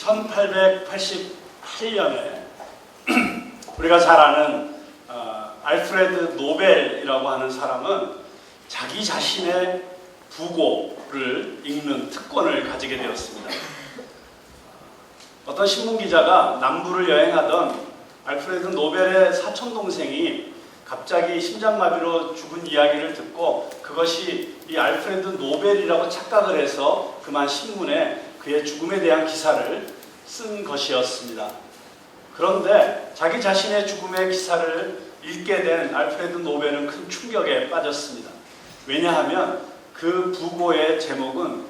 1888년에 우리가 잘 아는 알프레드 노벨이라고 하는 사람은 자기 자신의 부고를 읽는 특권을 가지게 되었습니다. 어떤 신문기자가 남부를 여행하던 알프레드 노벨의 사촌동생이 갑자기 심장마비로 죽은 이야기를 듣고 그것이 이 알프레드 노벨이라고 착각을 해서 그만 신문에 그의 죽음에 대한 기사를 쓴 것이었습니다. 그런데 자기 자신의 죽음의 기사를 읽게 된 알프레드 노벨은 큰 충격에 빠졌습니다. 왜냐하면 그 부고의 제목은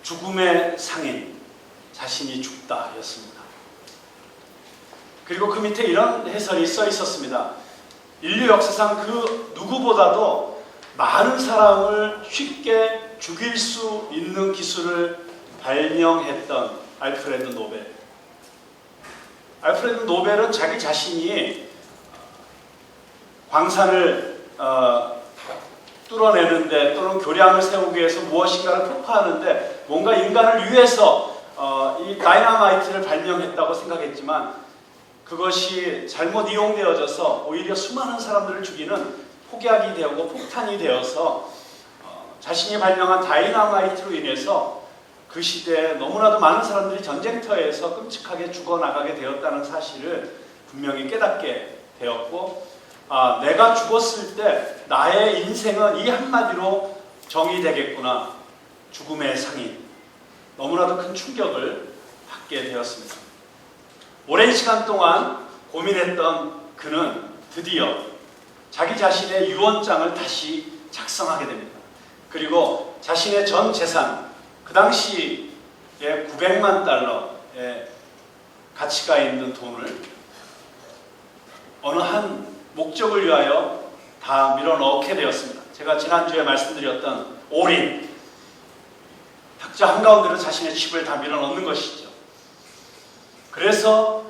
죽음의 상인, 자신이 죽다 였습니다. 그리고 그 밑에 이런 해설이 써 있었습니다. 인류 역사상 그 누구보다도 많은 사람을 쉽게 죽일 수 있는 기술을 발명했던 알프레드 노벨. 알프레드 노벨은 자기 자신이 광산을 뚫어내는데 또는 교량을 세우기 위해서 무엇인가를 폭파하는데 뭔가 인간을 위해서 이 다이너마이트를 발명했다고 생각했지만 그것이 잘못 이용되어져서 오히려 수많은 사람들을 죽이는 폭약이 되고 폭탄이 되어서 자신이 발명한 다이너마이트로 인해서 그 시대에 너무나도 많은 사람들이 전쟁터에서 끔찍하게 죽어나가게 되었다는 사실을 분명히 깨닫게 되었고 내가 죽었을 때 나의 인생은 이 한마디로 정의되겠구나. 죽음의 상인. 너무나도 큰 충격을 받게 되었습니다. 오랜 시간 동안 고민했던 그는 드디어 자기 자신의 유언장을 다시 작성하게 됩니다. 그리고 자신의 전 재산, 그 당시에 900만 달러의 가치가 있는 돈을 어느 한 목적을 위하여 다 밀어넣게 되었습니다. 제가 지난주에 말씀드렸던 올인, 탁자 한가운데로 자신의 집을 다 밀어넣는 것이죠. 그래서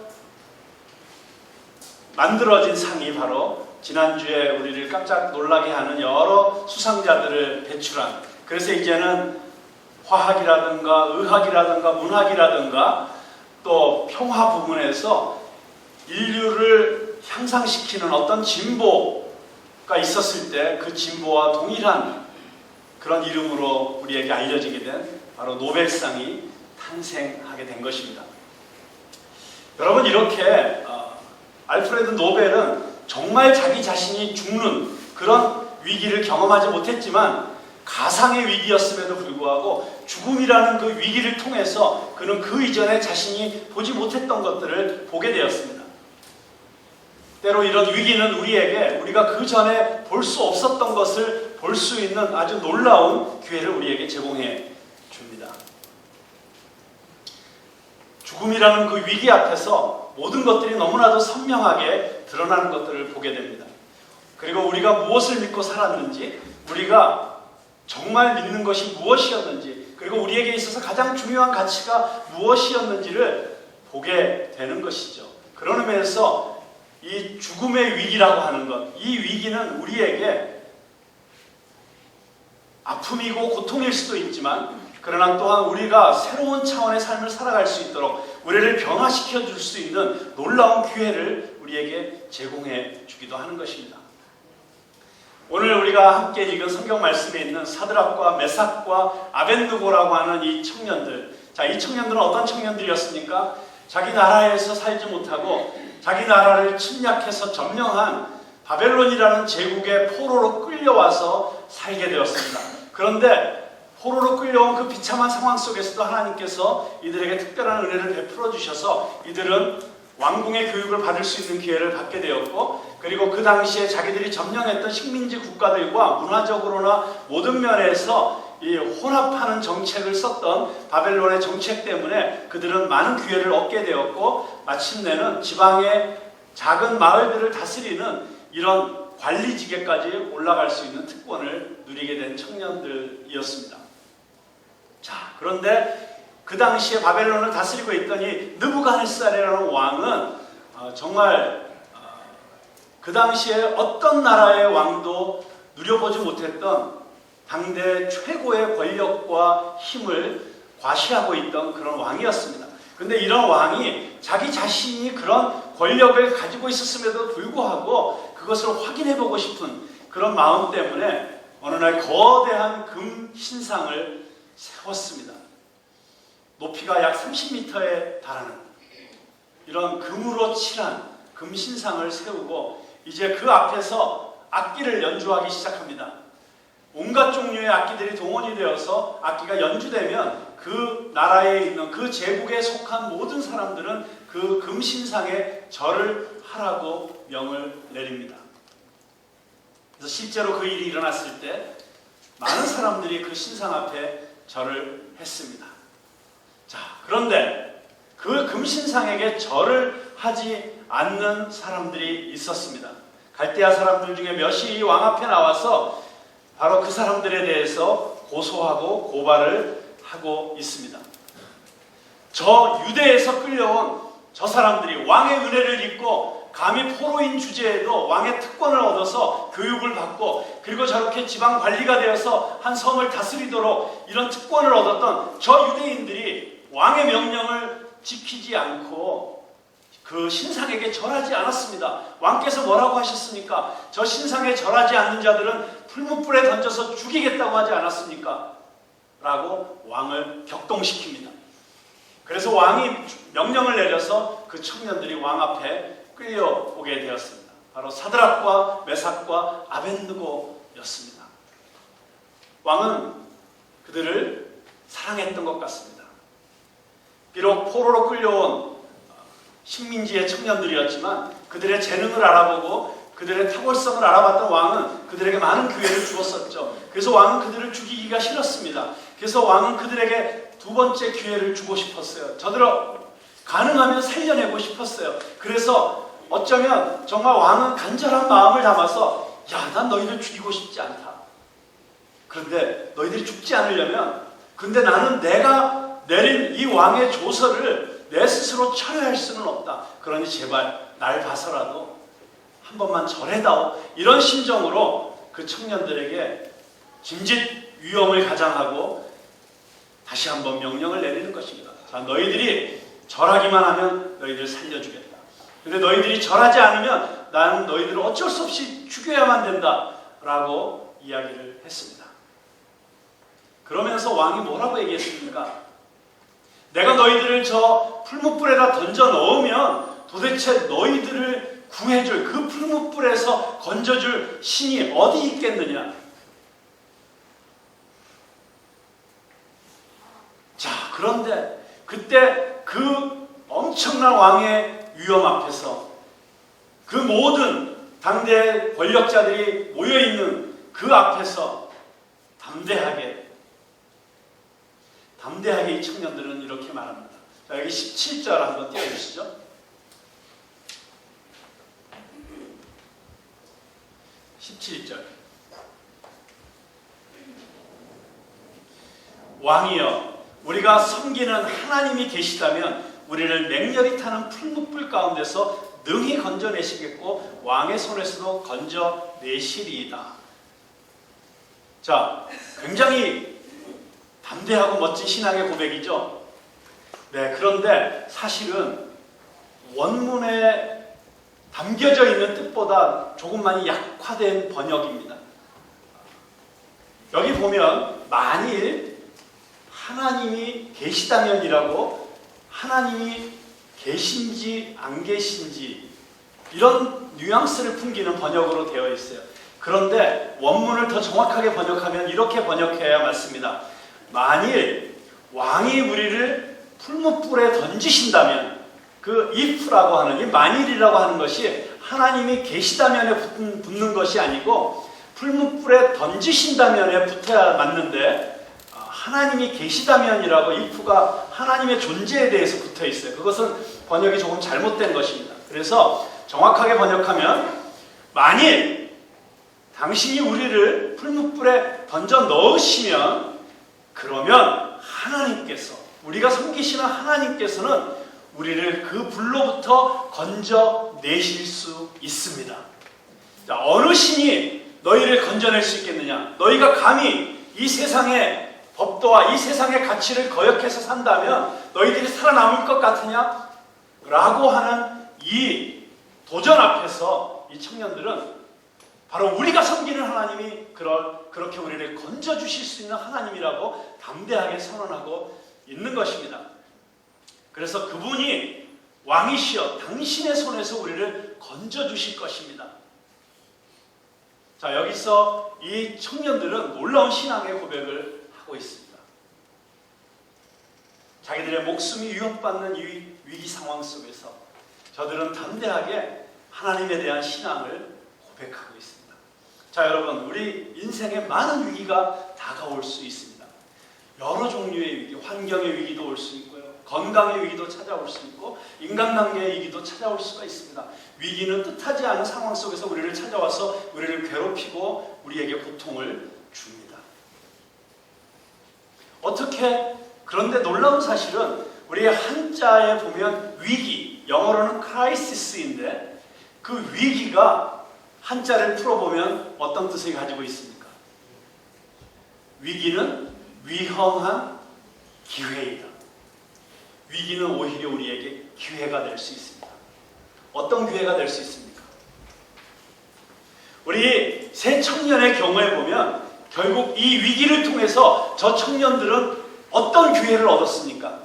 만들어진 상이 바로 지난주에 우리를 깜짝 놀라게 하는 여러 수상자들을 배출한, 그래서 이제는 화학이라든가 의학이라든가 문학이라든가 또 평화 부분에서 인류를 향상시키는 어떤 진보가 있었을 때 그 진보와 동일한 그런 이름으로 우리에게 알려지게 된 바로 노벨상이 탄생하게 된 것입니다. 여러분, 이렇게 알프레드 노벨은 정말 자기 자신이 죽는 그런 위기를 경험하지 못했지만 가상의 위기였음에도 불구하고 죽음이라는 그 위기를 통해서 그는 그 이전에 자신이 보지 못했던 것들을 보게 되었습니다. 때로 이런 위기는 우리에게 우리가 그 전에 볼 수 없었던 것을 볼 수 있는 아주 놀라운 기회를 우리에게 제공해 줍니다. 죽음이라는 그 위기 앞에서 모든 것들이 너무나도 선명하게 드러나는 것들을 보게 됩니다. 그리고 우리가 무엇을 믿고 살았는지, 우리가 정말 믿는 것이 무엇이었는지, 그리고 우리에게 있어서 가장 중요한 가치가 무엇이었는지를 보게 되는 것이죠. 그런 의미에서 이 죽음의 위기라고 하는 것, 이 위기는 우리에게 아픔이고 고통일 수도 있지만 그러나 또한 우리가 새로운 차원의 삶을 살아갈 수 있도록 우리를 변화시켜 줄 수 있는 놀라운 기회를 우리에게 제공해 주기도 하는 것입니다. 오늘 우리가 함께 읽은 성경 말씀에 있는 사드락과 메삭과 아벤느고라고 하는 이 청년들, 이 청년들은 어떤 청년들이었습니까? 자기 나라에서 살지 못하고 자기 나라를 침략해서 점령한 바벨론이라는 제국의 포로로 끌려와서 살게 되었습니다. 그런데 포로로 끌려온 그 비참한 상황 속에서도 하나님께서 이들에게 특별한 은혜를 베풀어 주셔서 이들은 왕궁의 교육을 받을 수 있는 기회를 받게 되었고, 그리고 그 당시에 자기들이 점령했던 식민지 국가들과 문화적으로나 모든 면에서 이 혼합하는 정책을 썼던 바벨론의 정책 때문에 그들은 많은 기회를 얻게 되었고, 마침내는 지방의 작은 마을들을 다스리는 이런 관리직에까지 올라갈 수 있는 특권을 누리게 된 청년들이었습니다. 자, 그런데 그 당시에 바벨론을 다스리고 있던 이 느부갓네살이라는 왕은 정말 그 당시에 어떤 나라의 왕도 누려보지 못했던 당대 최고의 권력과 힘을 과시하고 있던 그런 왕이었습니다. 근데 이런 왕이 자기 자신이 그런 권력을 가지고 있었음에도 불구하고 그것을 확인해보고 싶은 그런 마음 때문에 어느 날 거대한 금 신상을 세웠습니다. 높이가 약 30m에 달하는 이런 금으로 칠한 금 신상을 세우고 이제 그 앞에서 악기를 연주하기 시작합니다. 온갖 종류의 악기들이 동원이 되어서 악기가 연주되면 그 나라에 있는 그 제국에 속한 모든 사람들은 그 금신상에 절을 하라고 명을 내립니다. 그래서 실제로 그 일이 일어났을 때 많은 사람들이 그 신상 앞에 절을 했습니다. 자, 그런데 그 금신상에게 절을 하지 않는 사람들이 있었습니다. 갈대아 사람들 중에 몇이 왕 앞에 나와서 바로 그 사람들에 대해서 고소하고 고발을 하고 있습니다. 저 유대에서 끌려온 저 사람들이 왕의 은혜를 입고 감히 포로인 주제에도 왕의 특권을 얻어서 교육을 받고 그리고 저렇게 지방 관리가 되어서 한 성을 다스리도록 이런 특권을 얻었던 저 유대인들이 왕의 명령을 지키지 않고 그 신상에게 절하지 않았습니다. 왕께서 뭐라고 하셨습니까? 저 신상에 절하지 않는 자들은 풀무불에 던져서 죽이겠다고 하지 않았습니까? 라고 왕을 격동시킵니다. 그래서 왕이 명령을 내려서 그 청년들이 왕 앞에 끌려오게 되었습니다. 바로 사드락과 메삭과 아벳느고였습니다. 왕은 그들을 사랑했던 것 같습니다. 비록 포로로 끌려온 식민지의 청년들이었지만 그들의 재능을 알아보고 그들의 탁월성을 알아봤던 왕은 그들에게 많은 기회를 주었었죠. 그래서 왕은 그들을 죽이기가 싫었습니다. 그래서 왕은 그들에게 두 번째 기회를 주고 싶었어요. 저들을 가능하면 살려내고 싶었어요. 그래서 어쩌면 정말 왕은 간절한 마음을 담아서 야, 난 너희를 죽이고 싶지 않다. 그런데 너희들이 죽지 않으려면 근데 나는 내가 내린 이 왕의 조서를 내 스스로 철회할 수는 없다. 그러니 제발 날 봐서라도 한 번만 절해다오. 이런 심정으로 그 청년들에게 짐짓 위험을 가장하고 다시 한번 명령을 내리는 것입니다. 자, 너희들이 절하기만 하면 너희들 살려주겠다. 근데 너희들이 절하지 않으면 나는 너희들을 어쩔 수 없이 죽여야만 된다. 라고 이야기를 했습니다. 그러면서 왕이 뭐라고 얘기했습니까? 내가 너희들을 저 풀무불에다 던져 넣으면 도대체 너희들을 구해줄 그 풀무불에서 건져줄 신이 어디 있겠느냐? 자, 그런데 그때 그 엄청난 왕의 위험 앞에서 그 모든 당대 권력자들이 모여있는 그 앞에서 담대하게 이 청년들은 이렇게 말합니다. 자, 여기 17절 한번 띄워주시죠. 왕이여, 우리가 섬기는 하나님이 계시다면 우리를 맹렬히 타는 풀무불 가운데서 능히 건져내시겠고 왕의 손에서도 건져내시리이다. 자, 굉장히 담대하고 멋진 신앙의 고백이죠. 네, 그런데 사실은 원문에 담겨져 있는 뜻보다 조금 많이 약화된 번역입니다. 여기 보면 만일 하나님이 계시다면이라고 하나님이 계신지 안 계신지 이런 뉘앙스를 풍기는 번역으로 되어 있어요. 그런데 원문을 더 정확하게 번역하면 이렇게 번역해야 맞습니다. 만일 왕이 우리를 풀무불에 던지신다면 그 if라고 하는 이 만일이라고 하는 것이 하나님이 계시다면에 붙는 것이 아니고 풀무불에 던지신다면에 붙어야 맞는데 하나님이 계시다면이라고 if가 하나님의 존재에 대해서 붙어 있어요. 그것은 번역이 조금 잘못된 것입니다. 그래서 정확하게 번역하면 만일 당신이 우리를 풀무불에 던져 넣으시면 그러면 하나님께서 우리가 섬기시는 하나님께서는 우리를 그 불로부터 건져내실 수 있습니다. 자, 어느 신이 너희를 건져낼 수 있겠느냐? 너희가 감히 이 세상에 법도와 이 세상의 가치를 거역해서 산다면 너희들이 살아남을 것 같으냐? 라고 하는 이 도전 앞에서 이 청년들은 바로 우리가 섬기는 하나님이 그렇게 우리를 건져주실 수 있는 하나님이라고 담대하게 선언하고 있는 것입니다. 그래서 그분이 왕이시여 당신의 손에서 우리를 건져주실 것입니다. 자, 여기서 이 청년들은 놀라운 신앙의 고백을 하고 있습니다. 자기들의 목숨이 위협받는 이 위기 상황 속에서 저들은 담대하게 하나님에 대한 신앙을 고백하고 있습니다. 자, 여러분, 우리 인생에 많은 위기가 다가올 수 있습니다. 여러 종류의 위기, 환경의 위기도 올 수 있고요. 건강의 위기도 찾아올 수 있고 인간관계의 위기도 찾아올 수가 있습니다. 위기는 뜻하지 않은 상황 속에서 우리를 찾아와서 우리를 괴롭히고 우리에게 고통을 줍니다. 그런데 놀라운 사실은 우리의 한자에 보면 위기, 영어로는 크라이시스인데 그 위기가 한자를 풀어보면 어떤 뜻을 가지고 있습니까? 위기는 위험한 기회이다. 위기는 오히려 우리에게 기회가 될 수 있습니다. 어떤 기회가 될 수 있습니까? 우리 세 청년의 경우에 보면 결국 이 위기를 통해서 저 청년들은 어떤 기회를 얻었습니까?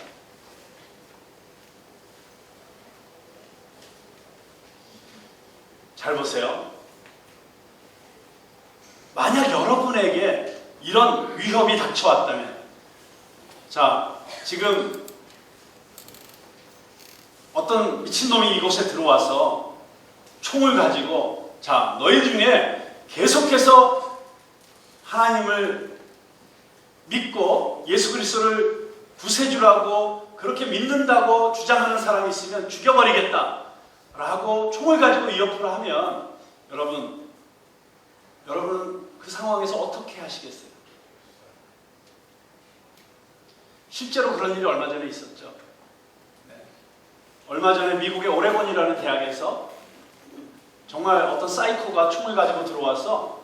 잘 보세요. 만약 여러분에게 이런 위협이 닥쳐왔다면, 자, 지금 어떤 미친놈이 이곳에 들어와서 총을 가지고, 자, 너희 중에 계속해서 하나님을 믿고 예수 그리스도를 구세주라고 그렇게 믿는다고 주장하는 사람이 있으면 죽여버리겠다 라고 총을 가지고 위협을 하면 여러분은 그 상황에서 어떻게 하시겠어요? 실제로 그런 일이 얼마 전에 있었죠. 얼마 전에 미국의 오레곤이라는 대학에서 정말 어떤 사이코가 총을 가지고 들어와서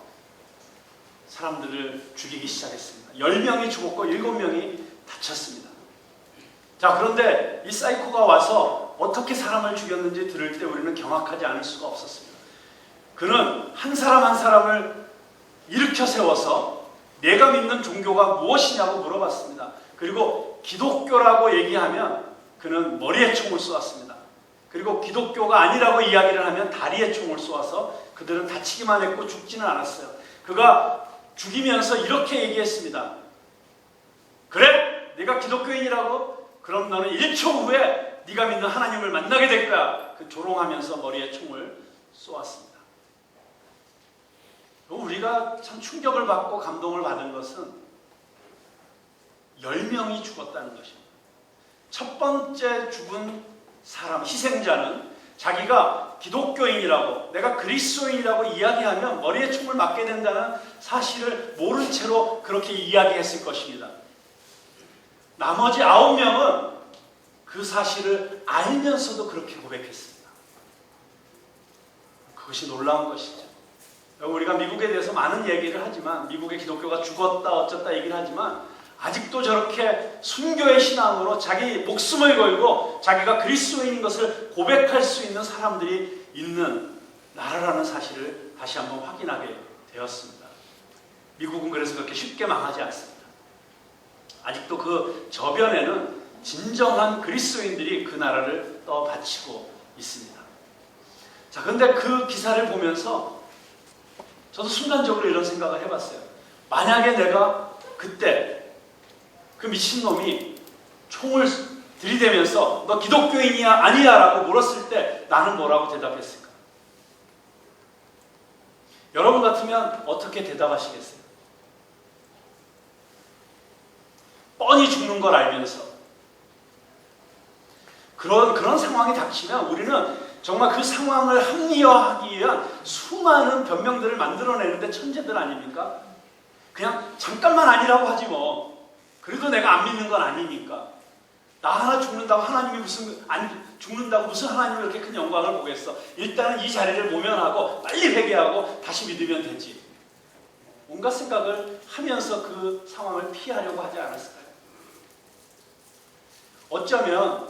사람들을 죽이기 시작했습니다. 10명이 죽었고 7명이 다쳤습니다. 자, 그런데 이 사이코가 와서 어떻게 사람을 죽였는지 들을 때 우리는 경악하지 않을 수가 없었습니다. 그는 한 사람 한 사람을 일으켜 세워서 내가 믿는 종교가 무엇이냐고 물어봤습니다. 그리고 기독교라고 얘기하면 그는 머리에 총을 쏘았습니다. 그리고 기독교가 아니라고 이야기를 하면 다리에 총을 쏘아서 그들은 다치기만 했고 죽지는 않았어요. 그가 죽이면서 이렇게 얘기했습니다. 그래? 네가 기독교인이라고? 그럼 너는 1초 후에 네가 믿는 하나님을 만나게 될 거야. 그 조롱하면서 머리에 총을 쏘았습니다. 우리가 참 충격을 받고 감동을 받은 것은 10명이 죽었다는 것입니다. 첫 번째 죽은 사람, 희생자는 자기가 기독교인이라고, 내가 그리스도인이라고 이야기하면 머리에 총을 맞게 된다는 사실을 모른 채로 그렇게 이야기했을 것입니다. 나머지 9명은 그 사실을 알면서도 그렇게 고백했습니다. 그것이 놀라운 것이죠. 우리가 미국에 대해서 많은 얘기를 하지만, 미국의 기독교가 죽었다 어쩌다 얘기를 하지만 아직도 저렇게 순교의 신앙으로 자기 목숨을 걸고 자기가 그리스도인인 것을 고백할 수 있는 사람들이 있는 나라라는 사실을 다시 한번 확인하게 되었습니다. 미국은 그래서 그렇게 쉽게 망하지 않습니다. 아직도 그 저변에는 진정한 그리스도인들이 그 나라를 떠받치고 있습니다. 자, 그런데 그 기사를 보면서 저도 순간적으로 이런 생각을 해봤어요. 만약에 내가 그때 그 미친놈이 총을 들이대면서 너 기독교인이야 아니야 라고 물었을 때 나는 뭐라고 대답했을까? 여러분 같으면 어떻게 대답하시겠어요? 뻔히 죽는 걸 알면서 그런 상황이 닥치면 우리는 정말 그 상황을 합리화하기 위한 수많은 변명들을 만들어내는데 천재들 아닙니까? 그냥 잠깐만 아니라고 하지 뭐. 그래도 내가 안 믿는 건 아니니까. 나 하나 죽는다고 하나님이 죽는다고 무슨 하나님이 이렇게 큰 영광을 보겠어. 일단은 이 자리를 모면하고 빨리 회개하고 다시 믿으면 되지. 온갖 생각을 하면서 그 상황을 피하려고 하지 않았을까요? 어쩌면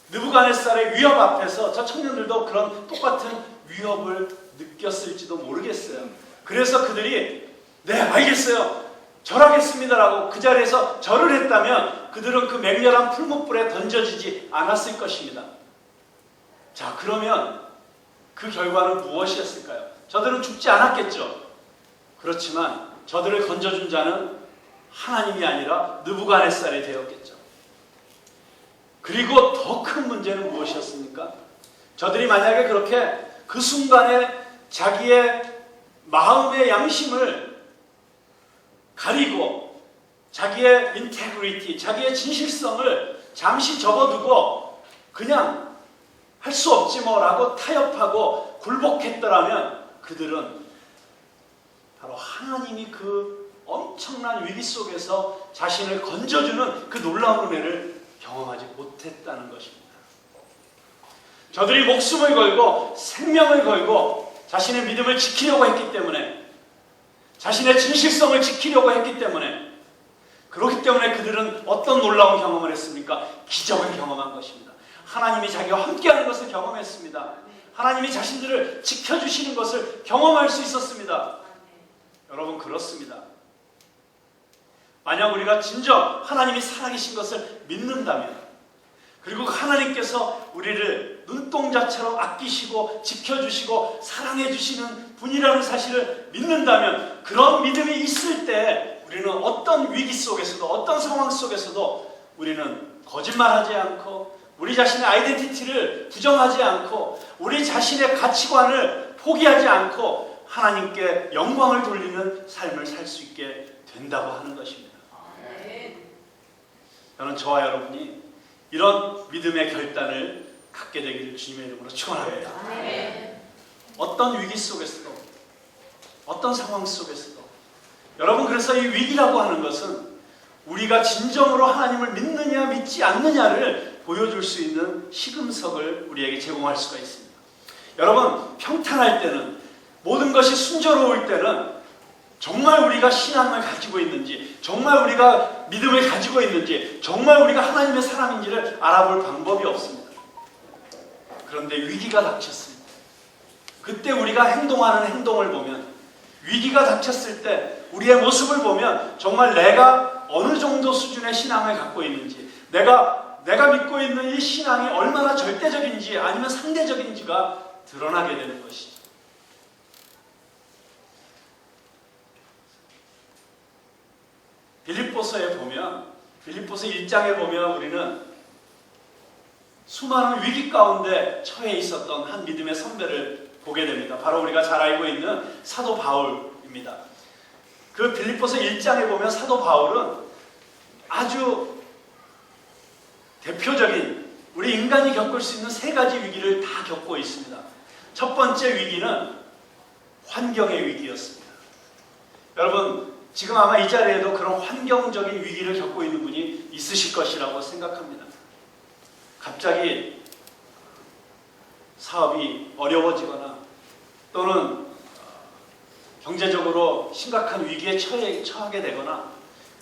느부갓네살의 위협 앞에서 저 청년들도 그런 똑같은 위협을 느꼈을지도 모르겠어요. 그래서 그들이 네, 알겠어요, 절하겠습니다라고 그 자리에서 절을 했다면 그들은 그 맹렬한 풀무불에 던져지지 않았을 것입니다. 자, 그러면 그 결과는 무엇이었을까요? 저들은 죽지 않았겠죠. 그렇지만 저들을 건져준 자는 하나님이 아니라 느부갓네살이 되었겠죠. 그리고 더 큰 문제는 무엇이었습니까? 저들이 만약에 그렇게 그 순간에 자기의 마음의 양심을 가리고 자기의 인테그리티, 자기의 진실성을 잠시 접어두고 그냥 할 수 없지 뭐라고 타협하고 굴복했더라면 그들은 바로 하나님이 그 엄청난 위기 속에서 자신을 건져주는 그 놀라운 은혜를 경험하지 못했다는 것입니다. 저들이 목숨을 걸고 생명을 걸고 자신의 믿음을 지키려고 했기 때문에, 자신의 진실성을 지키려고 했기 때문에, 그렇기 때문에 그들은 어떤 놀라운 경험을 했습니까? 기적을 경험한 것입니다. 하나님이 자기와 함께하는 것을 경험했습니다. 하나님이 자신들을 지켜주시는 것을 경험할 수 있었습니다. 여러분, 그렇습니다. 만약 우리가 진정 하나님이 살아계신 것을 믿는다면, 그리고 하나님께서 우리를 눈동자처럼 아끼시고 지켜주시고 사랑해주시는 분이라는 사실을 믿는다면, 그런 믿음이 있을 때 우리는 어떤 위기 속에서도, 어떤 상황 속에서도 우리는 거짓말하지 않고, 우리 자신의 아이덴티티를 부정하지 않고, 우리 자신의 가치관을 포기하지 않고 하나님께 영광을 돌리는 삶을 살 수 있게 된다고 하는 것입니다. 저는 저와 여러분이 이런 믿음의 결단을 갖게 되기를 주님의 이름으로 축원합니다. 어떤 위기 속에서도, 어떤 상황 속에서도, 여러분, 그래서 이 위기라고 하는 것은 우리가 진정으로 하나님을 믿느냐 믿지 않느냐를 보여줄 수 있는 시금석을 우리에게 제공할 수가 있습니다. 여러분, 평탄할 때는, 모든 것이 순조로울 때는 정말 우리가 신앙을 가지고 있는지, 정말 우리가 믿음을 가지고 있는지, 정말 우리가 하나님의 사람인지를 알아볼 방법이 없습니다. 그런데 위기가 닥쳤을 때, 그때 우리가 행동하는 행동을 보면, 위기가 닥쳤을 때 우리의 모습을 보면 정말 내가 어느 정도 수준의 신앙을 갖고 있는지, 내가 믿고 있는 이 신앙이 얼마나 절대적인지 아니면 상대적인지가 드러나게 되는 것이죠. 빌립보서에 보면, 빌립보서 1장에 보면 우리는 수많은 위기 가운데 처해 있었던 한 믿음의 선배를 보게 됩니다. 바로 우리가 잘 알고 있는 사도 바울입니다. 그 빌립보서 1장에 보면 사도 바울은 아주 대표적인, 우리 인간이 겪을 수 있는 세 가지 위기를 다 겪고 있습니다. 첫 번째 위기는 환경의 위기였습니다. 여러분, 지금 아마 이 자리에도 그런 환경적인 위기를 겪고 있는 분이 있으실 것이라고 생각합니다. 갑자기 사업이 어려워지거나 또는 경제적으로 심각한 위기에 처하게 되거나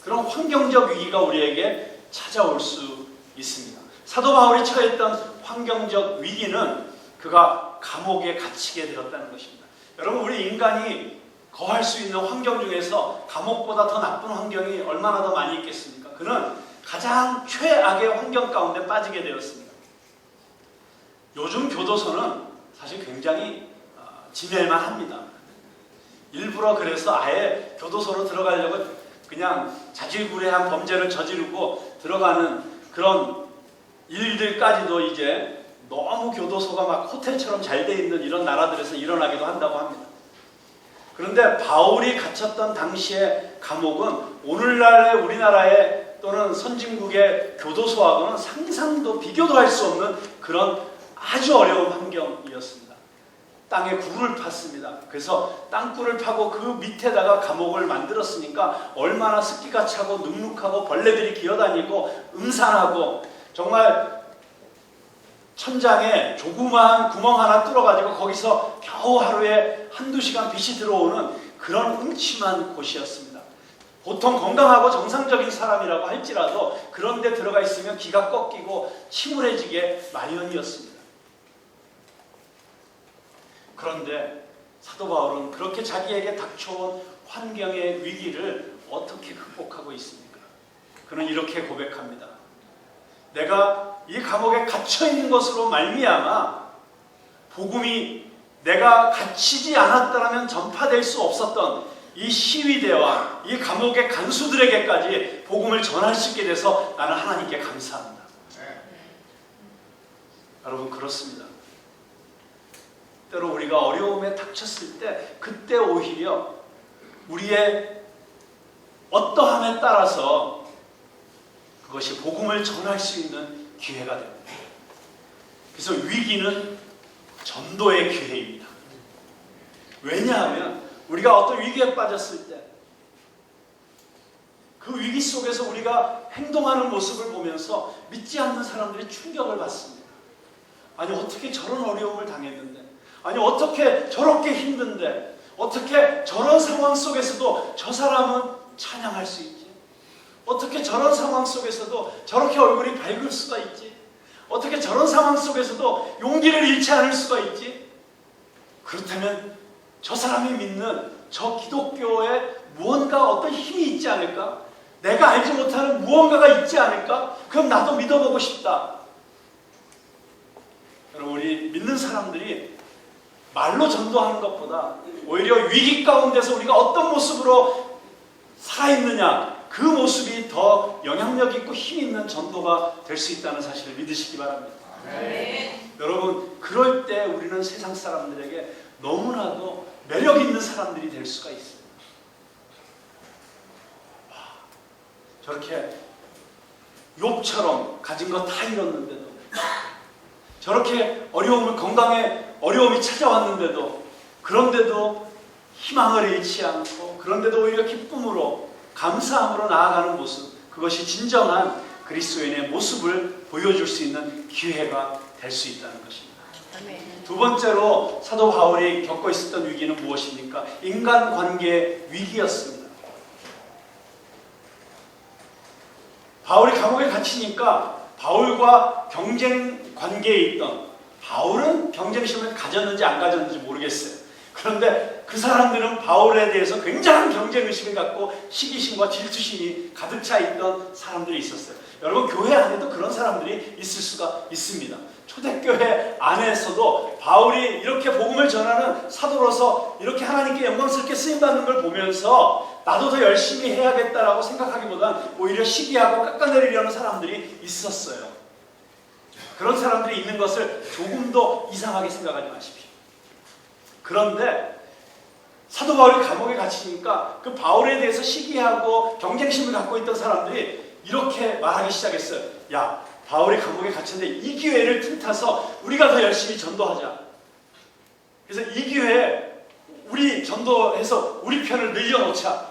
그런 환경적 위기가 우리에게 찾아올 수 있습니다. 사도 바울이 처했던 환경적 위기는 그가 감옥에 갇히게 되었다는 것입니다. 여러분, 우리 인간이 거할 수 있는 환경 중에서 감옥보다 더 나쁜 환경이 얼마나 더 많이 있겠습니까? 그는 가장 최악의 환경 가운데 빠지게 되었습니다. 요즘 교도소는 사실 굉장히 지낼만 합니다. 일부러 그래서 아예 교도소로 들어가려고 그냥 자질구레한 범죄를 저지르고 들어가는 그런 일들까지도 이제 너무 교도소가 막 호텔처럼 잘 돼 있는 이런 나라들에서 일어나기도 한다고 합니다. 그런데 바울이 갇혔던 당시의 감옥은 오늘날의 우리나라의 또는 선진국의 교도소하고는 상상도 비교도 할 수 없는 그런 아주 어려운 환경이었습니다. 땅에 굴을 팠습니다. 그래서 땅굴을 파고 그 밑에다가 감옥을 만들었으니까 얼마나 습기가 차고 눅눅하고 벌레들이 기어다니고 음산하고, 정말 천장에 조그마한 구멍 하나 뚫어가지고 거기서 겨우 하루에 한두 시간 빛이 들어오는 그런 음침한 곳이었습니다. 보통 건강하고 정상적인 사람이라고 할지라도 그런 데 들어가 있으면 기가 꺾이고 침울해지게 마련이었습니다. 그런데 사도 바울은 그렇게 자기에게 닥쳐온 환경의 위기를 어떻게 극복하고 있습니까? 그는 이렇게 고백합니다. 내가 이 감옥에 갇혀있는 것으로 말미암아 복음이 내가 갇히지 않았더라면 전파될 수 없었던 이 시위대와 이 감옥의 간수들에게까지 복음을 전할 수 있게 돼서 나는 하나님께 감사합니다. 여러분, 그렇습니다. 때로 우리가 어려움에 닥쳤을 때 그때 오히려 우리의 어떠함에 따라서 그것이 복음을 전할 수 있는 기회가 됩니다. 그래서 위기는 전도의 기회입니다. 왜냐하면 우리가 어떤 위기에 빠졌을 때 그 위기 속에서 우리가 행동하는 모습을 보면서 믿지 않는 사람들이 충격을 받습니다. 아니, 어떻게 저런 어려움을 당했는데, 아니, 어떻게 저렇게 힘든데, 어떻게 저런 상황 속에서도 저 사람은 찬양할 수 있지? 어떻게 저런 상황 속에서도 저렇게 얼굴이 밝을 수가 있지? 어떻게 저런 상황 속에서도 용기를 잃지 않을 수가 있지? 그렇다면 저 사람이 믿는 저 기독교에 무언가 어떤 힘이 있지 않을까? 내가 알지 못하는 무언가가 있지 않을까? 그럼 나도 믿어보고 싶다. 여러분, 우리 믿는 사람들이 말로 전도하는 것보다 오히려 위기 가운데서 우리가 어떤 모습으로 살아있느냐, 그 모습이 더 영향력 있고 힘 있는 전도가 될 수 있다는 사실을 믿으시기 바랍니다. 네. 여러분, 그럴 때 우리는 세상 사람들에게 너무나도 매력 있는 사람들이 될 수가 있어요. 저렇게 욥처럼 가진 거 다 잃었는데도, 저렇게 건강에 어려움이 찾아왔는데도, 그런데도 희망을 잃지 않고, 그런데도 오히려 기쁨으로, 감사함으로 나아가는 모습, 그것이 진정한 그리스도인의 모습을 보여줄 수 있는 기회가 될 수 있다는 것입니다. 두 번째로 사도 바울이 겪고 있었던 위기는 무엇입니까? 인간관계의 위기였습니다. 바울이 감옥에 갇히니까 바울과 경쟁 관계에 있던, 바울은 경쟁심을 가졌는지 안 가졌는지 모르겠어요. 그런데 그 사람들은 바울에 대해서 굉장한 경쟁의식을 갖고 시기심과 질투심이 가득 차 있던 사람들이 있었어요. 여러분, 교회 안에도 그런 사람들이 있을 수가 있습니다. 초대교회 안에서도 바울이 이렇게 복음을 전하는 사도로서 이렇게 하나님께 영광스럽게 쓰임받는 걸 보면서 나도 더 열심히 해야겠다라고 생각하기보단 오히려 시기하고 깎아내리려는 사람들이 있었어요. 그런 사람들이 있는 것을 조금도 이상하게 생각하지 마십시오. 그런데 사도 바울이 감옥에 갇히니까 그 바울에 대해서 시기하고 경쟁심을 갖고 있던 사람들이 이렇게 말하기 시작했어요. 야, 바울이 감옥에 갇혔는데 이 기회를 틈타서 우리가 더 열심히 전도하자. 그래서 이 기회에 우리 전도해서 우리 편을 늘려놓자.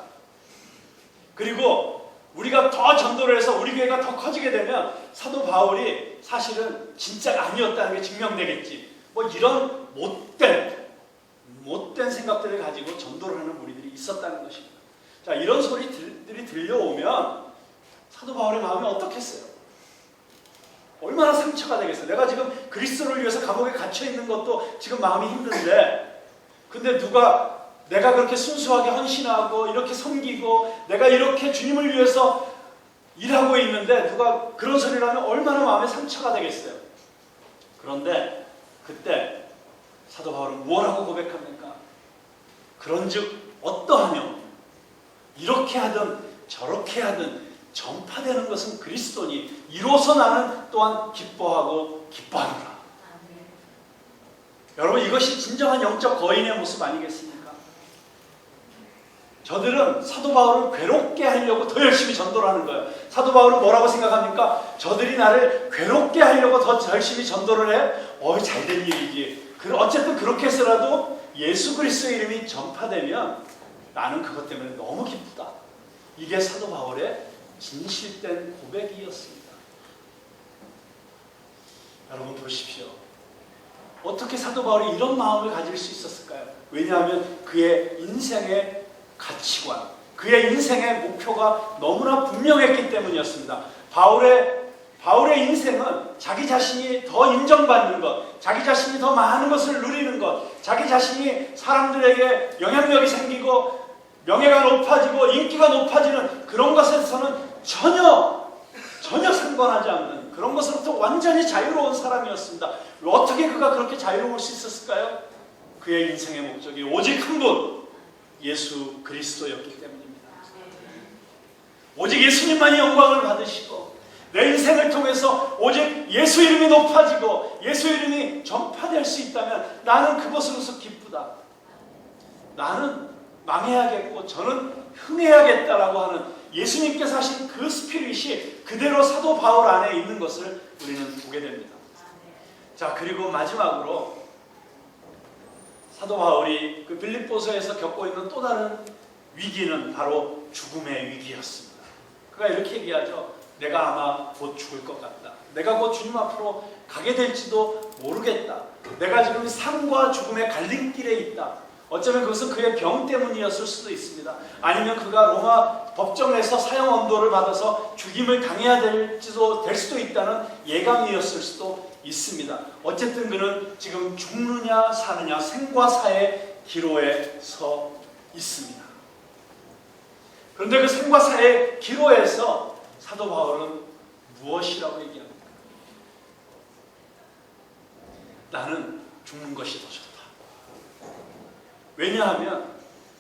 그리고 우리가 더 전도를 해서 우리 교회가 더 커지게 되면 사도 바울이 사실은 진짜가 아니었다는 게 증명되겠지. 뭐 이런 못된 생각들을 가지고 전도를 하는 무리들이 있었다는 것입니다. 자, 이런 소리들이 들려오면 사도 바울의 마음이 어떻겠어요? 얼마나 상처가 되겠어요? 내가 지금 그리스도를 위해서 감옥에 갇혀 있는 것도 지금 마음이 힘든데, 근데 누가 내가 그렇게 순수하게 헌신하고 이렇게 섬기고 내가 이렇게 주님을 위해서 일하고 있는데 누가 그런 소리를 하면 얼마나 마음에 상처가 되겠어요? 그런데 그때 사도 바울은 무엇라고 고백합니까? 그런즉 어떠하며 이렇게 하든 저렇게 하든 전파되는 것은 그리스도니 이로써 나는 또한 기뻐하고 기뻐하노라. 여러분, 이것이 진정한 영적 거인의 모습 아니겠습니까? 저들은 사도 바울을 괴롭게 하려고 더 열심히 전도를 하는 거예요. 사도 바울은 뭐라고 생각합니까? 저들이 나를 괴롭게 하려고 더 열심히 전도를 해? 잘된 일이지. 어쨌든 그렇게 해서라도 예수 그리스도의 이름이 전파되면 나는 그것 때문에 너무 기쁘다. 이게 사도 바울의 진실된 고백이었습니다. 여러분, 보십시오. 어떻게 사도 바울이 이런 마음을 가질 수 있었을까요? 왜냐하면 그의 인생의 가치관, 그의 인생의 목표가 너무나 분명했기 때문이었습니다. 바울의 인생은 자기 자신이 더 인정받는 것, 자기 자신이 더 많은 것을 누리는 것, 자기 자신이 사람들에게 영향력이 생기고 명예가 높아지고 인기가 높아지는 그런 것에서는 전혀 상관하지 않는 그런 것으로부터 완전히 자유로운 사람이었습니다. 어떻게 그가 그렇게 자유로울 수 있었을까요? 그의 인생의 목적이 오직 한 분, 예수 그리스도였기 때문입니다. 오직 예수님만이 영광을 받으시고 내 인생을 통해서 오직 예수 이름이 높아지고 예수 이름이 전파될 수 있다면 나는 그것으로서 기쁘다. 나는 망해야겠고 저는 흥해야겠다라고 하는 예수님께서 하신 그 스피릿이 그대로 사도 바울 안에 있는 것을 우리는 보게 됩니다. 자, 그리고 마지막으로 사도 바울이 그 빌립보서에서 겪고 있는 또 다른 위기는 바로 죽음의 위기였습니다. 그가 이렇게 얘기하죠. 내가 아마 곧 죽을 것 같다. 내가 곧 주님 앞으로 가게 될지도 모르겠다. 내가 지금 삶과 죽음의 갈림길에 있다. 어쩌면 그것은 그의 병 때문이었을 수도 있습니다. 아니면 그가 로마 법정에서 사형 언도를 받아서 죽임을 당해야 될 수도 있다는 예감이었을 수도 있습니다. 어쨌든 그는 지금 죽느냐 사느냐 생과 사의 기로에 서 있습니다. 그런데 그 생과 사의 기로에서 사도 바울은 무엇이라고 얘기합니까? 나는 죽는 것이 더 좋다. 왜냐하면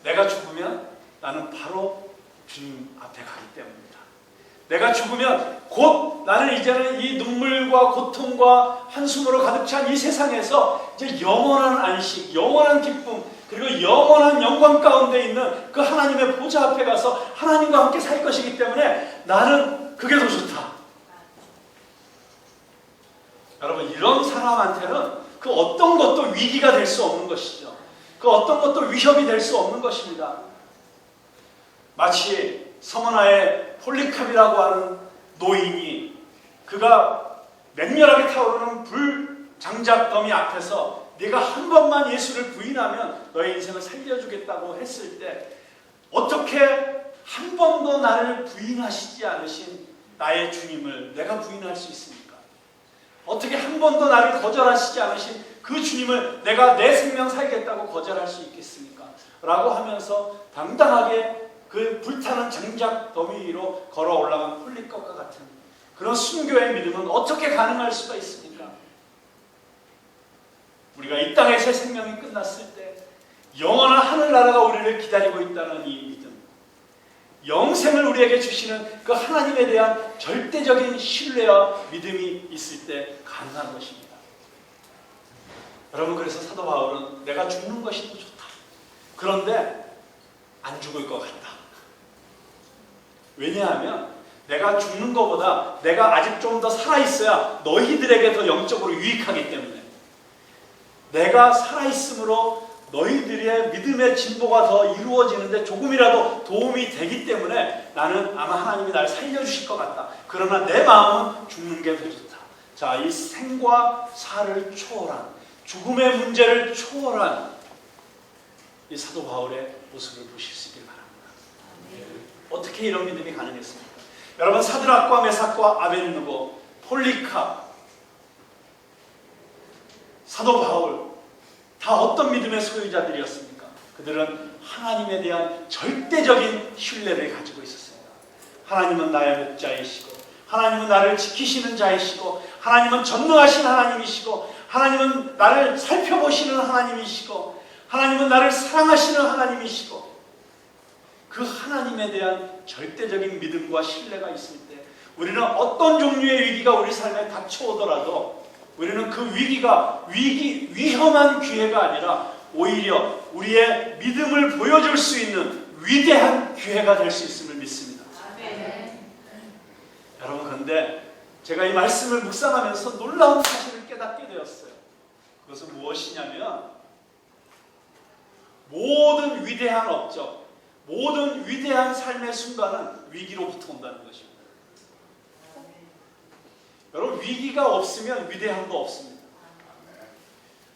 내가 죽으면 나는 바로 주님 앞에 가기 때문입니다. 내가 죽으면 곧 나는 이제는 이 눈물과 고통과 한숨으로 가득 찬 이 세상에서 이제 영원한 안식, 영원한 기쁨, 그리고 영원한 영광 가운데 있는 그 하나님의 보좌 앞에 가서 하나님과 함께 살 것이기 때문에 나는 그게 더 좋다. 여러분, 이런 사람한테는 그 어떤 것도 위기가 될 수 없는 것이죠. 그 어떤 것도 위협이 될 수 없는 것입니다. 마치 서머나의 폴리캅이라고 하는 노인이 그가 맹렬하게 타오르는 불장작 더미 앞에서 네가 한 번만 예수를 부인하면 너의 인생을 살려주겠다고 했을 때 어떻게 한 번도 나를 부인하시지 않으신 나의 주님을 내가 부인할 수 있습니까? 어떻게 한 번도 나를 거절하시지 않으신 그 주님을 내가 내 생명 살겠다고 거절할 수 있겠습니까? 라고 하면서 당당하게 그 불타는 장작 더미 위로 걸어 올라간 폴리컵과 같은 그런 순교의 믿음은 어떻게 가능할 수가 있습니까? 우리가 이 땅에서의 생명이 끝났을 때 영원한 하늘나라가 우리를 기다리고 있다는 이 믿음, 영생을 우리에게 주시는 그 하나님에 대한 절대적인 신뢰와 믿음이 있을 때 가능한 것입니다. 여러분, 그래서 사도 바울은 내가 죽는 것이 더 좋다. 그런데 안 죽을 것 같다. 왜냐하면 내가 죽는 것보다 내가 아직 좀 더 살아있어야 너희들에게 더 영적으로 유익하기 때문에 내가 살아있음으로 너희들의 믿음의 진보가 더 이루어지는데 조금이라도 도움이 되기 때문에 나는 아마 하나님이 나를 살려주실 것 같다. 그러나 내 마음은 죽는 게 더 좋다. 자, 이 생과 사를 초월한, 죽음의 문제를 초월한 이 사도 바울의 모습을 보실 수 있길 바랍니다. 어떻게 이런 믿음이 가능했습니까? 여러분, 사드락과 메삭과 아벳느고, 폴리캅, 사도 바울 다 어떤 믿음의 소유자들이었습니까? 그들은 하나님에 대한 절대적인 신뢰를 가지고 있었습니다. 하나님은 나의 목자이시고 하나님은 나를 지키시는 자이시고 하나님은 전능하신 하나님이시고 하나님은 나를 살펴보시는 하나님이시고 하나님은 나를 사랑하시는 하나님이시고 그 하나님에 대한 절대적인 믿음과 신뢰가 있을 때 우리는 어떤 종류의 위기가 우리 삶에 닥쳐오더라도 우리는 그 위기가 위험한 기회가 아니라 오히려 우리의 믿음을 보여줄 수 있는 위대한 기회가 될 수 있음을 믿습니다. 여러분, 그런데 제가 이 말씀을 묵상하면서 놀라운 사실을 깨닫게 되었어요. 그것은 무엇이냐면 모든 위대한 업적, 모든 위대한 삶의 순간은 위기로부터 온다는 것입니다. 여러분, 위기가 없으면 위대함도 없습니다.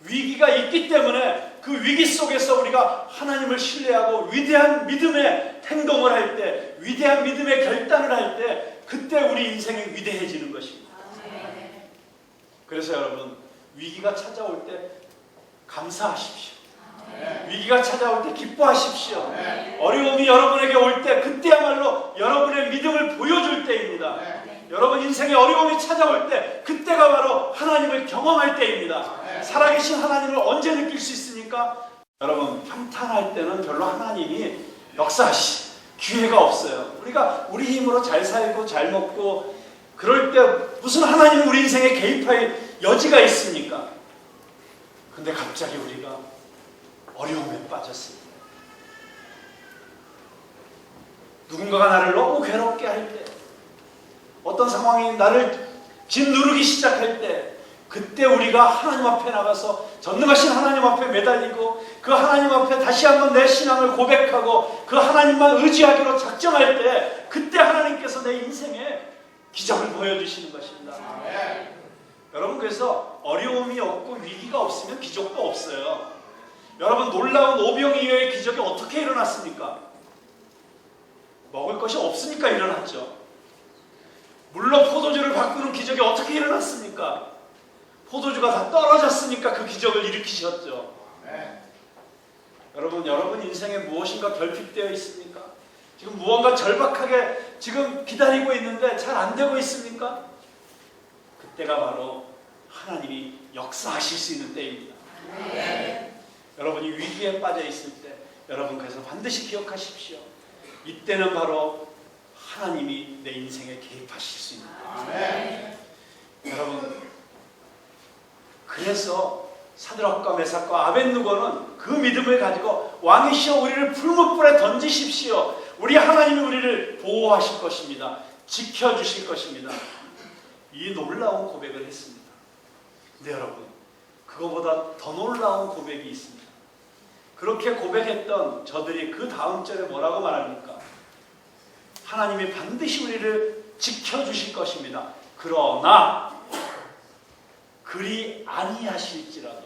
위기가 있기 때문에 그 위기 속에서 우리가 하나님을 신뢰하고 위대한 믿음의 행동을 할 때, 위대한 믿음의 결단을 할 때, 그때 우리 인생이 위대해지는 것입니다. 그래서 여러분, 위기가 찾아올 때 감사하십시오. 위기가 찾아올 때 기뻐하십시오. 어려움이 여러분에게 올 때 그때야말로 여러분의 믿음을 보여줄 때입니다. 여러분 인생에 어려움이 찾아올 때 그때가 바로 하나님을 경험할 때입니다. 살아계신 하나님을 언제 느낄 수 있습니까? 여러분 평탄할 때는 별로 하나님이 역사하시 기회가 없어요. 우리가 우리 힘으로 잘 살고 잘 먹고 그럴 때 무슨 하나님이 우리 인생에 개입할 여지가 있습니까? 근데 갑자기 우리가 어려움에 빠졌습니다. 누군가가 나를 너무 괴롭게 할 때, 어떤 상황이 나를 짓누르기 시작할 때, 그때 우리가 하나님 앞에 나가서 전능하신 하나님 앞에 매달리고 그 하나님 앞에 다시 한번 내 신앙을 고백하고 그 하나님만 의지하기로 작정할 때, 그때 하나님께서 내 인생에 기적을 보여주시는 것입니다. 여러분, 그래서 어려움이 없고 위기가 없으면 기적도 없어요. 여러분, 놀라운 오병이어의 기적이 어떻게 일어났습니까? 먹을 것이 없으니까 일어났죠. 물로 포도주를 바꾸는 기적이 어떻게 일어났습니까? 포도주가 다 떨어졌으니까 그 기적을 일으키셨죠. 여러분 인생에 무엇인가 결핍되어 있습니까? 지금 무언가 절박하게 지금 기다리고 있는데 잘 안 되고 있습니까? 그때가 바로 하나님이 역사하실 수 있는 때입니다. 여러분이 위기에 빠져 있을 때 여러분 그래서 반드시 기억하십시오. 이때는 바로 하나님이 내 인생에 개입하실 수 있는 때입니다. 여러분, 그래서 사드락과 메삭과 아벳느고는 그 믿음을 가지고 왕이시여 우리를 풀무불에 던지십시오. 우리 하나님이 우리를 보호하실 것입니다. 지켜주실 것입니다. 이 놀라운 고백을 했습니다. 근데 여러분, 그거보다 더 놀라운 고백이 있습니다. 그렇게 고백했던 저들이 그 다음 절에 뭐라고 말합니까? 하나님이 반드시 우리를 지켜주실 것입니다. 그러나 그리 아니하실지라도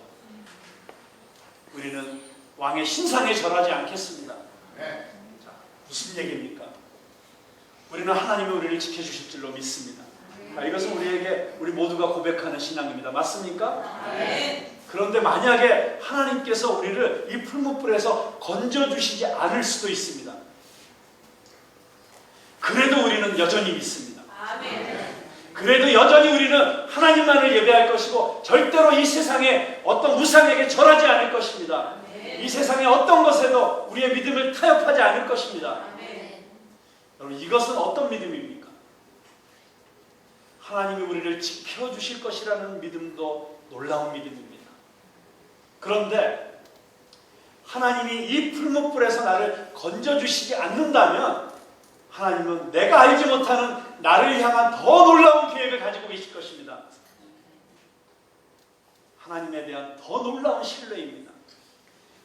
우리는 왕의 신상에 절하지 않겠습니다. 자, 무슨 얘기입니까? 우리는 하나님이 우리를 지켜주실 줄로 믿습니다. 이것은 우리 모두가 고백하는 신앙입니다. 맞습니까? 그런데 만약에 하나님께서 우리를 이 풀무불에서 건져주시지 않을 수도 있습니다. 그래도 우리는 여전히 믿습니다. 그래도 여전히 우리는 하나님만을 예배할 것이고 절대로 이 세상에 어떤 우상에게 절하지 않을 것입니다. 이 세상의 어떤 것에도 우리의 믿음을 타협하지 않을 것입니다. 여러분, 이것은 어떤 믿음입니까? 하나님이 우리를 지켜주실 것이라는 믿음도 놀라운 믿음입니다. 그런데 하나님이 이 풀무불에서 나를 건져주시지 않는다면 하나님은 내가 알지 못하는 나를 향한 더 놀라운 계획을 가지고 계실 것입니다. 하나님에 대한 더 놀라운 신뢰입니다.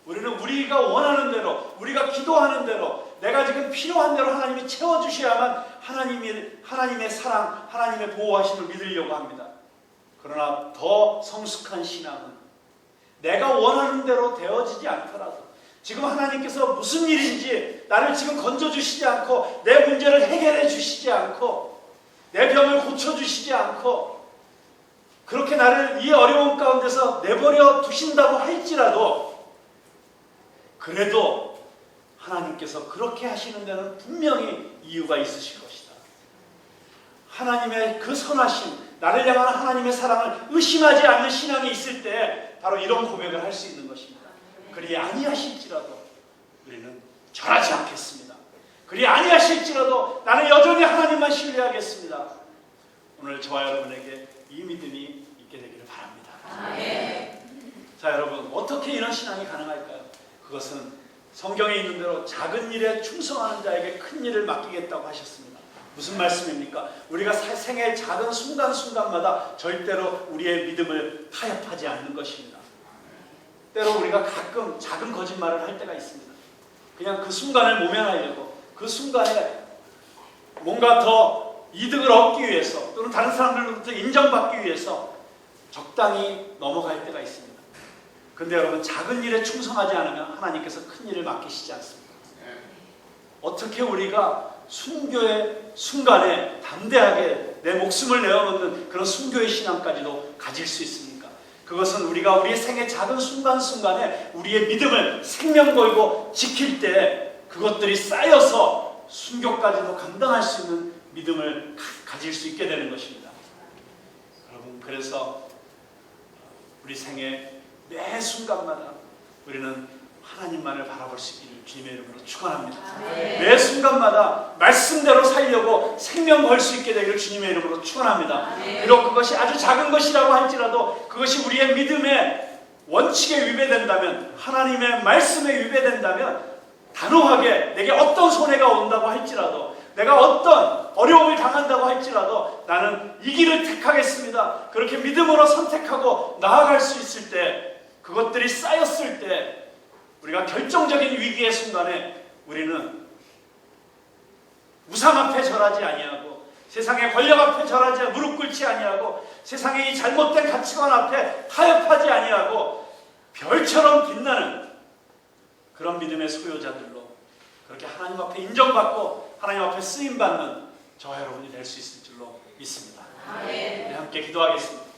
우리는 우리가 원하는 대로, 우리가 기도하는 대로, 내가 지금 필요한 대로 하나님이 채워주셔야만 하나님의 사랑, 하나님의 보호하심을 믿으려고 합니다. 그러나 더 성숙한 신앙은 내가 원하는 대로 되어지지 않더라도 지금 하나님께서 무슨 일인지 나를 지금 건져주시지 않고 내 문제를 해결해 주시지 않고 내 병을 고쳐주시지 않고 그렇게 나를 이 어려운 가운데서 내버려 두신다고 할지라도 그래도 하나님께서 그렇게 하시는 데는 분명히 이유가 있으실 것이다. 하나님의 그 선하심, 나를 향한 하나님의 사랑을 의심하지 않는 신앙이 있을 때 바로 이런 고백을 할 수 있는 것입니다. 그리 아니하실지라도 우리는 절하지 않겠습니다. 그리 아니하실지라도 나는 여전히 하나님만 신뢰하겠습니다. 오늘 저와 여러분에게 이 믿음이 있게 되기를 바랍니다. 자, 여러분, 어떻게 이런 신앙이 가능할까요? 그것은 성경에 있는 대로 작은 일에 충성하는 자에게 큰 일을 맡기겠다고 하셨습니다. 무슨 말씀입니까? 우리가 생의 작은 순간순간마다 절대로 우리의 믿음을 타협하지 않는 것입니다. 때로 우리가 가끔 작은 거짓말을 할 때가 있습니다. 그냥 그 순간을 모면하려고, 그 순간에 뭔가 더 이득을 얻기 위해서 또는 다른 사람들로부터 인정받기 위해서 적당히 넘어갈 때가 있습니다. 그런데 여러분, 작은 일에 충성하지 않으면 하나님께서 큰 일을 맡기시지 않습니다. 어떻게 우리가 순교의 순간에 담대하게 내 목숨을 내어놓는 그런 순교의 신앙까지도 가질 수 있습니까? 그것은 우리가 우리의 생의 작은 순간순간에 우리의 믿음을 생명 걸고 지킬 때 그것들이 쌓여서 순교까지도 감당할 수 있는 믿음을 가질 수 있게 되는 것입니다. 여러분, 그래서 우리 생의 매 순간마다 우리는 하나님만을 바라볼 수 있기를 주님의 이름으로 축원합니다. 매 순간마다 말씀대로 살려고 생명 걸 수 있게 되기를 주님의 이름으로 축원합니다. 비록 그것이 아주 작은 것이라고 할지라도 그것이 우리의 믿음의 원칙에 위배된다면, 하나님의 말씀에 위배된다면, 단호하게 내게 어떤 손해가 온다고 할지라도, 내가 어떤 어려움을 당한다고 할지라도 나는 이 길을 택하겠습니다. 그렇게 믿음으로 선택하고 나아갈 수 있을 때, 그것들이 쌓였을 때 우리가 결정적인 위기의 순간에 우리는 우상 앞에 절하지 아니하고, 세상의 권력 앞에 절하지 무릎 꿇지 아니하고, 세상의 이 잘못된 가치관 앞에 타협하지 아니하고, 별처럼 빛나는 그런 믿음의 소유자들로 그렇게 하나님 앞에 인정받고 하나님 앞에 쓰임받는 저와 여러분이 될 수 있을 줄로 믿습니다. 우리 함께 기도하겠습니다.